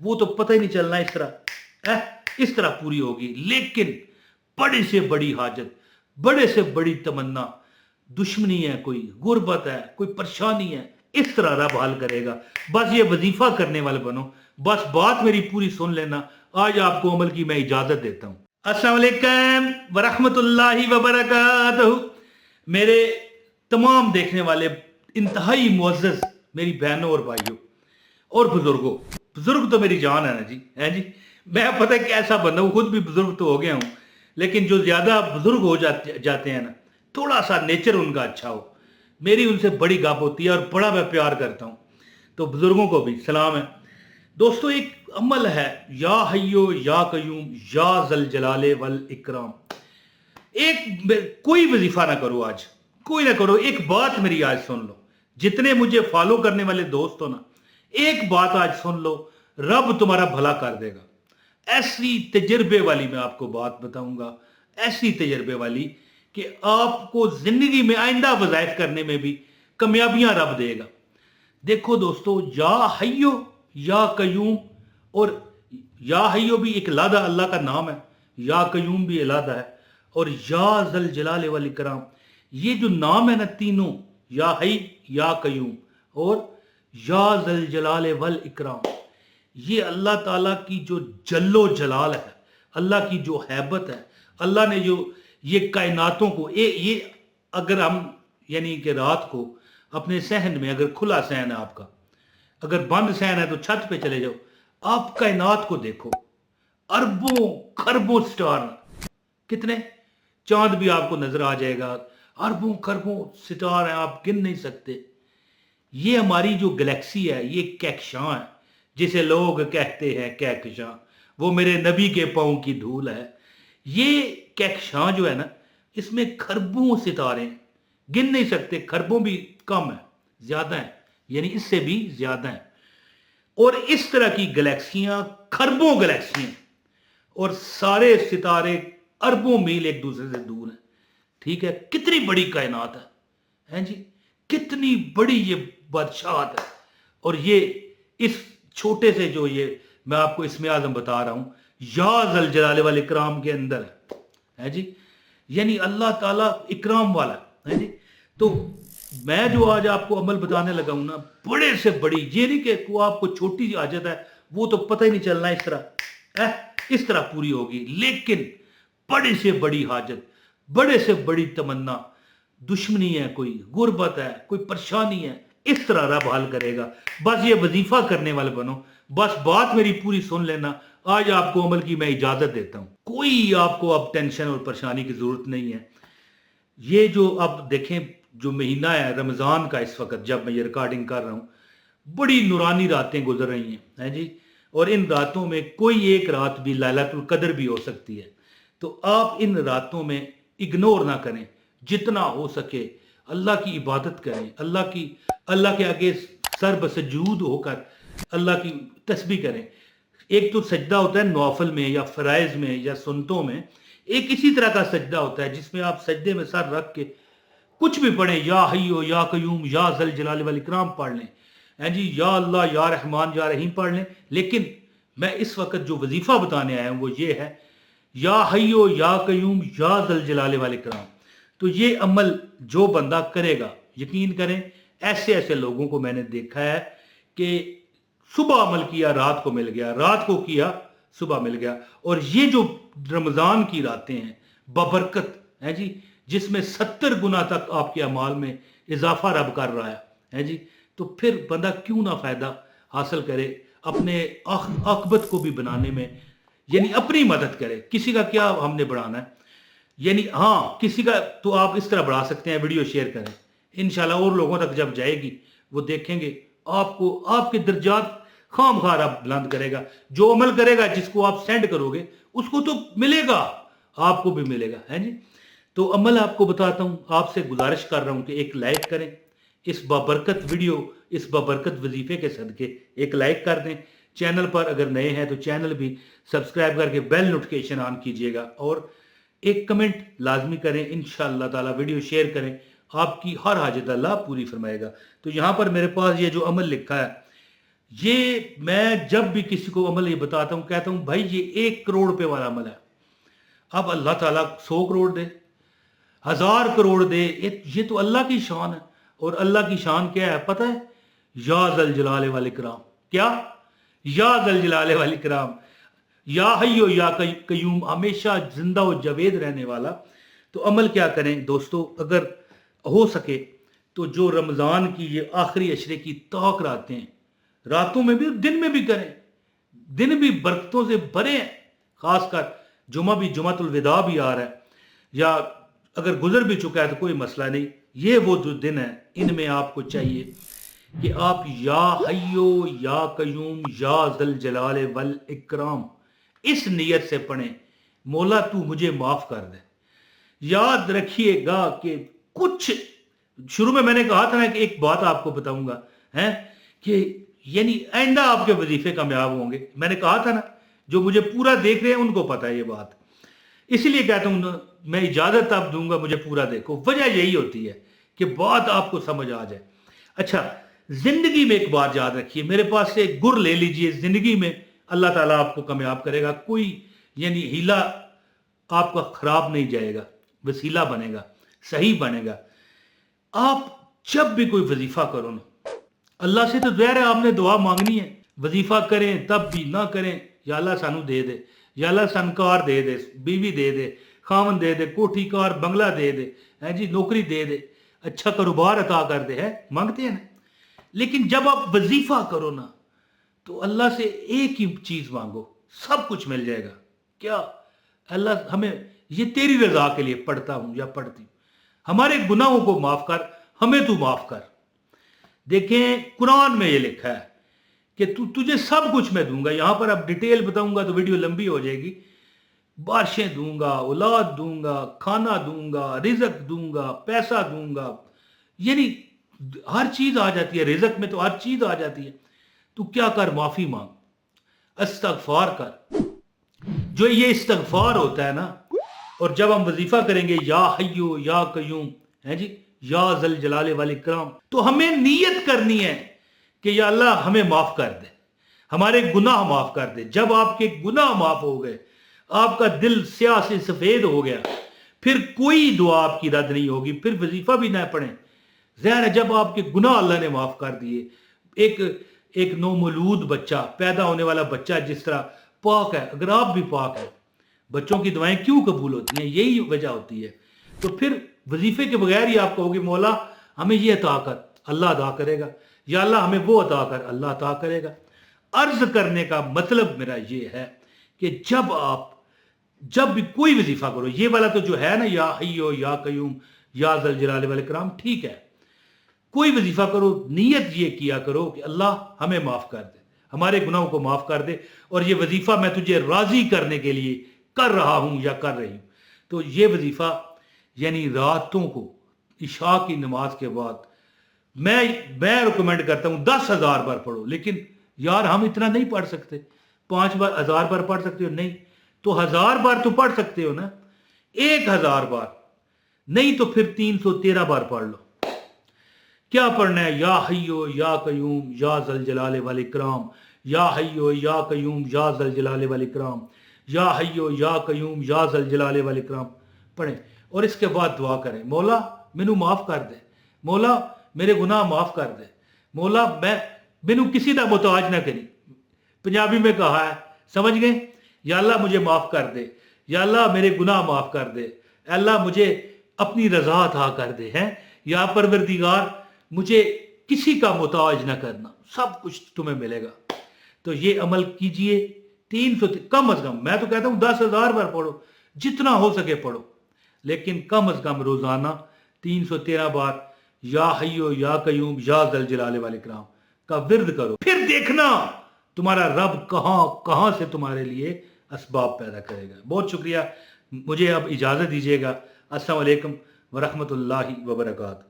وہ تو پتہ ही नहीं चलना इस तरह पूरी होगी। लेकिन बड़े से बड़ी हाजत, बड़े से बड़ी तमन्ना, दुश्मनी है, कोई गुर्बत है, कोई परेशानी है, इस तरह रब हल करेगा। बस ये वजीफा करने वाले बनो, बस बात मेरी पूरी सुन लेना। आज आपको अमल की मैं इजाजत देता हूँ। अस्सलाम वालेकुम वरहमतुल्लाहि वबरकातुहू। मेरे तमाम देखने वाले इंतहाई मुअज़्ज़ज़ मेरी बहनों और भाइयों और बुजुर्गों, बुजुर्ग तो मेरी जान है ना जी, है जी। मैं पता है कैसा बंदा हूँ, खुद भी बुजुर्ग तो हो गया हूँ, लेकिन जो ज्यादा बुजुर्ग हो जाते हैं ना, थोड़ा सा नेचर उनका अच्छा हो, मेरी उनसे बड़ी गप होती है और बड़ा मैं प्यार करता हूँ। तो बुजुर्गों को भी सलाम है। दोस्तों, एक अमल है, या हय्यो या कयूम या जल जलाले वल इकराम। कोई वजीफा ना करो आज, कोई ना करो, एक बात मेरी आज सुन लो। जितने मुझे फॉलो करने वाले दोस्त हो ना, एक बात आज सुन लो, रब तुम्हारा भला कर देगा। ऐसी तजर्बे वाली मैं आपको बात बताऊंगा, ऐसी तजर्बे वाली कि आपको जिंदगी में आइंदा वज़ाइफ करने में भी कामयाबियां रब देगा। देखो दोस्तों, या हय्यो या कयूम, और या हय्यो भी एक लादा अल्लाह का नाम है, या कयूम भी लादा है, और या जल जलाल वल इकराम, ये जो नाम है ना तीनों, या हय या कयूम और या जल जलाल वल इकराम, ये अल्लाह ताला की जो जल्लो जलाल है, अल्लाह की जो हैबत है, अल्लाह ने जो ये कायनातों को ये अगर हम यानी कि रात को अपने सहन में, अगर खुला सहन है आपका, अगर बंद सहन है तो छत पे चले जाओ, आप कायनात को देखो, अरबों खरबों स्टार, कितने चांद भी आपको नजर आ जाएगा, अरबों खरबों सितार हैं, आप गिन नहीं सकते। ये हमारी जो गैलेक्सी है, ये कहकशां है, जिसे लोग कहते हैं कहकशां, वो मेरे नबी के पांव की धूल है। ये कहकशां जो है ना, इसमें खरबों सितारे, गिन नहीं सकते, खरबों भी कम है, ज्यादा है, यानी इससे भी ज्यादा है। और इस तरह की गैलेक्सियां, खरबों गैलेक्सियां, और सारे सितारे अरबों मील एक दूसरे से दूर हैं। ठीक है, कितनी बड़ी कायनात है जी, कितनी बड़ी ये बादशाहत है। और ये इस छोटे से जो ये मैं आपको इसमें आजम बता रहा हूं, या जल जलाले वाले इकराम के अंदर है जी, यानी अल्लाह ताला इकराम वाला है जी। तो मैं जो आज आपको अमल बताने लगा हूं ना, बड़े से बड़ी, ये नहीं कि को आपको छोटी हाजत है, वो तो पता ही नहीं चलना, इस तरह पूरी होगी। लेकिन बड़े से बड़ी हाजत, बड़े से बड़ी तमन्ना, दुश्मनी है, कोई गुर्बत है, कोई परेशानी है, इस तरह रब हल करेगा। बस ये वजीफा करने वाले बनो, बस बात मेरी पूरी सुन लेना। आज आपको अमल की मैं इजाजत देता हूं, कोई आपको अब टेंशन और परेशानी की जरूरत नहीं है। ये जो अब देखें, जो महीना है रमजान का, इस वक्त जब मैं ये रिकॉर्डिंग कर रहा हूं, बड़ी नूरानी रातें गुजर रही हैं जी। और इन रातों में कोई एक रात भी लैलतुल कद्र भी हो सकती है। तो आप इन रातों में इग्नोर ना करें, जितना हो सके अल्लाह की इबादत करें, अल्लाह के आगे सर बसजूद होकर अल्लाह की तस्बीह करें। एक तो सजदा होता है नौफल में या फ़राइज़ में या सुन्नतों में, एक इसी तरह का सजदा होता है जिसमें आप सजदे में सर रख के कुछ भी पढ़ें, या हय्यो या कयूम या जल जलाल वल इकराम पढ़ लें, हैं जी, या अल्लाह या रहमान या रहीम पढ़ लें। लेकिन मैं इस वक्त जो वजीफा बताने आया हूँ वो ये है, या हय्यो या कयूम या जल जलाल वल इकराम। तो ये अमल जो बंदा करेगा, यकीन करें, ऐसे ऐसे लोगों को मैंने देखा है कि सुबह अमल किया रात को मिल गया, रात को किया सुबह मिल गया। और ये जो रमजान की रातें हैं बबरकत है जी, जिसमें 70 गुना तक आपके अमाल में इजाफा रब कर रहा है जी। तो फिर बंदा क्यों ना फायदा हासिल करे, अपने आकबत को भी बनाने में, यानी अपनी मदद करे। किसी का क्या हमने बढ़ाना है, यानी हाँ, किसी का तो आप इस तरह बढ़ा सकते हैं, वीडियो शेयर करें, इंशाल्लाह और लोगों तक जब जाएगी वो देखेंगे, आपको आपके दर्जात खाम खार आप बुलंद करेगा। जो अमल करेगा, जिसको आप सेंड करोगे उसको तो मिलेगा, आपको भी मिलेगा, है जी। तो अमल आपको बताता हूँ, आपसे गुजारिश कर रहा हूँ कि एक लाइक करें इस बाबरकत वीडियो, इस बाबरकत वजीफे के सदके एक लाइक कर दें। चैनल पर अगर नए हैं तो चैनल भी सब्सक्राइब करके बेल नोटिफिकेशन ऑन कीजिएगा, और एक कमेंट लाजमी करें। इंशाअल्लाह ताला वीडियो शेयर करें, आपकी हर हाजत अल्लाह पूरी फरमाएगा। तो यहाँ पर मेरे पास ये जो अमल लिखा है, یہ میں جب بھی کسی کو عمل یہ بتاتا ہوں کہتا ہوں بھائی یہ 1 کروڑ روپے والا عمل ہے، اب اللہ تعالیٰ 100 کروڑ دے، 1000 کروڑ دے، یہ تو اللہ کی شان ہے۔ اور اللہ کی شان کیا ہے پتہ ہے؟ یا ذل جلال والاکرام، کیا؟ یا ذل جلال والاکرام، یا حی و یا قیوم، ہمیشہ زندہ و جاوید رہنے والا۔ تو عمل کیا کریں دوستو، اگر ہو سکے تو جو رمضان کی یہ آخری عشرے کی توقع راتیں ہیں، راتوں میں بھی دن میں بھی کریں، دن بھی برکتوں سے بھرے ہیں، خاص کر جمعہ بھی، جمعۃ الوداع بھی آ رہا ہے، یا اگر گزر بھی چکا ہے تو کوئی مسئلہ نہیں، یہ وہ جو دن ہیں ان میں آپ کو چاہیے کہ آپ یا حیو یا قیوم یا ذل جلال والاکرام اس نیت سے پڑھیں، مولا تو مجھے معاف کر دے۔ یاد رکھیے گا کہ کچھ شروع میں نے کہا تھا نا کہ ایک بات آپ کو بتاؤں گا کہ یعنی آئندہ آپ کے وظیفے کامیاب ہوں گے، میں نے کہا تھا نا، جو مجھے پورا دیکھ رہے ہیں ان کو پتہ ہے یہ بات، اسی لیے کہتا ہوں میں اجازت آپ دوں گا مجھے پورا دیکھو، وجہ یہی ہوتی ہے کہ بات آپ کو سمجھ آ جائے۔ اچھا، زندگی میں ایک بات یاد رکھیے، میرے پاس سے ایک گر لے لیجئے، زندگی میں اللہ تعالیٰ آپ کو کامیاب کرے گا، کوئی یعنی ہیلا آپ کا خراب نہیں جائے گا، وسیلہ بنے گا، صحیح بنے گا۔ آپ جب بھی کوئی وظیفہ کرو نا، اللہ سے تو ظاہر ہے آپ نے دعا مانگنی ہے، وظیفہ کریں تب بھی نہ کریں، یا اللہ سانو دے دے، یا اللہ سان کار دے دے، بیوی دے دے، خاون دے دے، کوٹھی کار بنگلہ دے دے، جی نوکری دے دے، اچھا کاروبار عطا کر دے، مانگتے ہیں نا۔ لیکن جب آپ وظیفہ کرو نا تو اللہ سے ایک ہی چیز مانگو، سب کچھ مل جائے گا۔ کیا؟ اللہ ہمیں یہ تیری رضا کے لیے پڑھتا ہوں یا پڑھتی ہوں، ہمارے گناہوں کو معاف کر، ہمیں تو معاف کر۔ دیکھیں قرآن میں یہ لکھا ہے کہ تجھے سب کچھ میں دوں گا، یہاں پر اب ڈیٹیل بتاؤں گا تو ویڈیو لمبی ہو جائے گی، بارشیں دوں گا، اولاد دوں گا، کھانا دوں گا، رزق دوں گا، پیسہ دوں گا، یعنی ہر چیز آ جاتی ہے، رزق میں تو ہر چیز آ جاتی ہے۔ تو کیا کر؟ معافی مانگ، استغفار کر۔ جو یہ استغفار ہوتا ہے نا، اور جب ہم وظیفہ کریں گے یا حیو یا قیوم جی یا ذل جلال والاکرام، تو ہمیں نیت کرنی ہے کہ یا اللہ ہمیں معاف کر دے، ہمارے گناہ معاف کر دے۔ جب آپ کے گناہ معاف ہو گئے، آپ کا دل سیاہ سے سفید ہو گیا، پھر کوئی دعا آپ کی رد نہیں ہوگی، پھر وظیفہ بھی نہ پڑھیں۔ ظاہر ہے جب آپ کے گناہ اللہ نے معاف کر دیے، ایک نومولود بچہ، پیدا ہونے والا بچہ جس طرح پاک ہے، اگر آپ بھی پاک ہیں، بچوں کی دعائیں کیوں قبول ہوتی ہیں؟ یہی وجہ ہوتی ہے۔ تو پھر وظیفے کے بغیر ہی آپ کہو گے مولا ہمیں یہ عطا کر، اللہ عطا کرے گا، یا اللہ ہمیں وہ عطا کر، اللہ عطا کرے گا۔ عرض کرنے کا مطلب میرا یہ ہے کہ جب بھی کوئی وظیفہ کرو، یہ والا تو جو ہے نا یا حیو یا قیوم یا ذل جلال والاکرام، ٹھیک ہے، کوئی وظیفہ کرو، نیت یہ کیا کرو کہ اللہ ہمیں معاف کر دے، ہمارے گناہوں کو معاف کر دے، اور یہ وظیفہ میں تجھے راضی کرنے کے لیے کر رہا ہوں یا کر رہی ہوں۔ تو یہ وظیفہ یعنی راتوں کو عشاء کی نماز کے بعد میں ریکمینڈ کرتا ہوں 10,000 بار پڑھو، لیکن یار ہم اتنا نہیں پڑھ سکتے، 5,000 بار پڑھ سکتے ہو؟ نہیں، تو 1000 بار تو پڑھ سکتے ہو نا، 1000 بار نہیں تو پھر 313 بار پڑھ لو۔ کیا پڑھنا ہے؟ یا حیو یا قیوم یا ذل جلال والاکرام، یا حیو یا قیوم یا ذل جلال والاکرام، یا حیو یا قیوم یا ذل جلال والاکرام پڑھیں، اور اس کے بعد دعا کریں، مولا مینوں معاف کر دے، مولا میرے گناہ معاف کر دے، مولا مینوں کسی دا محتاج نہ کری، پنجابی میں کہا ہے، سمجھ گئے؟ یا اللہ مجھے معاف کر دے، یا اللہ میرے گناہ معاف کر دے، اے اللہ مجھے اپنی رضا عطا کر دے، یا پروردگار مجھے کسی کا محتاج نہ کرنا، سب کچھ تمہیں ملے گا۔ تو یہ عمل کیجئے، 300 کم از کم، میں تو کہتا ہوں 10,000 بار پڑھو، جتنا ہو سکے پڑھو، لیکن کم از کم روزانہ 313 بار یا حیو یا قیوم یا ذل جلال والاکرام کا ورد کرو، پھر دیکھنا تمہارا رب کہاں کہاں سے تمہارے لیے اسباب پیدا کرے گا۔ بہت شکریہ، مجھے اب اجازت دیجیے گا۔ السلام علیکم ورحمۃ اللہ وبرکاتہ۔